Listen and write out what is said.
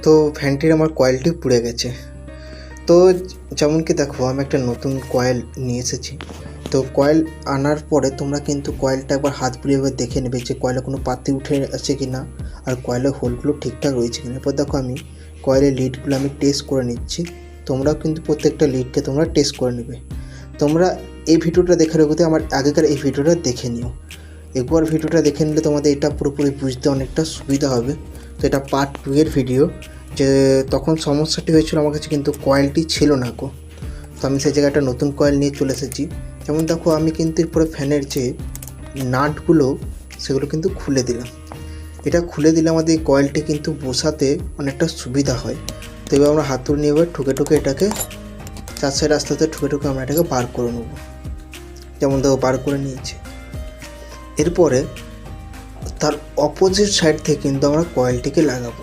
তো ফ্যানটির আমার কয়েলটি পুড়ে গেছে। তো যেমন কি দেখো, আমি একটা নতুন কয়েল নিয়ে এসেছি। তো কয়েল আনার পরে তোমরা কিন্তু কয়েলটা একবার হাত বুলিয়ে এবার দেখে নেবে যে কয়েলে কোনো পাতি উঠে আছে কি না, আর কয়েলের হোলগুলো ঠিকঠাক রয়েছে কিনা। এরপর দেখো আমি কয়েলের লিডগুলো আমি টেস্ট করে নিচ্ছি। তোমরাও কিন্তু প্রত্যেকটা লিডকে তোমরা টেস্ট করে নেবে। তোমরা এই ভিডিওটা দেখার আগে আমার আগেকার এই ভিডিওটা দেখে নিও। একবার ভিডিওটা দেখে নিলে তোমাদের এটা পুরোপুরি বুঝতে অনেকটা সুবিধা হবে। তো এটা পার্ট 2 এর ভিডিও, যে তখন সমস্যাটি হয়েছিল আমার কাছে কিন্তু কয়েলটি ছিল না গো। তো আমি সেই জায়গায় একটা নতুন কয়েল নিয়ে চলে এসেছি। যেমন দেখো আমি কিন্তু এরপরে ফ্যানের যে নাটগুলো সেগুলো কিন্তু খুলে দিলাম। এটা খুলে দিলে আমাদের এই কয়েলটি কিন্তু বসাতে অনেকটা সুবিধা হয়। তো এবার আমরা হাতুড়ি নিয়ে এবার ঠুকে ঠুকে এটাকে চার সাইড আস্তে আস্তে ঠুকে ঠুকে আমরা এটাকে বার করে নেব। যেমন দেখো বার করে নিয়েছি। এরপরে তার অপোজিট সাইড থেকে কিন্তু আমরা কয়েলটিকে লাগাবো।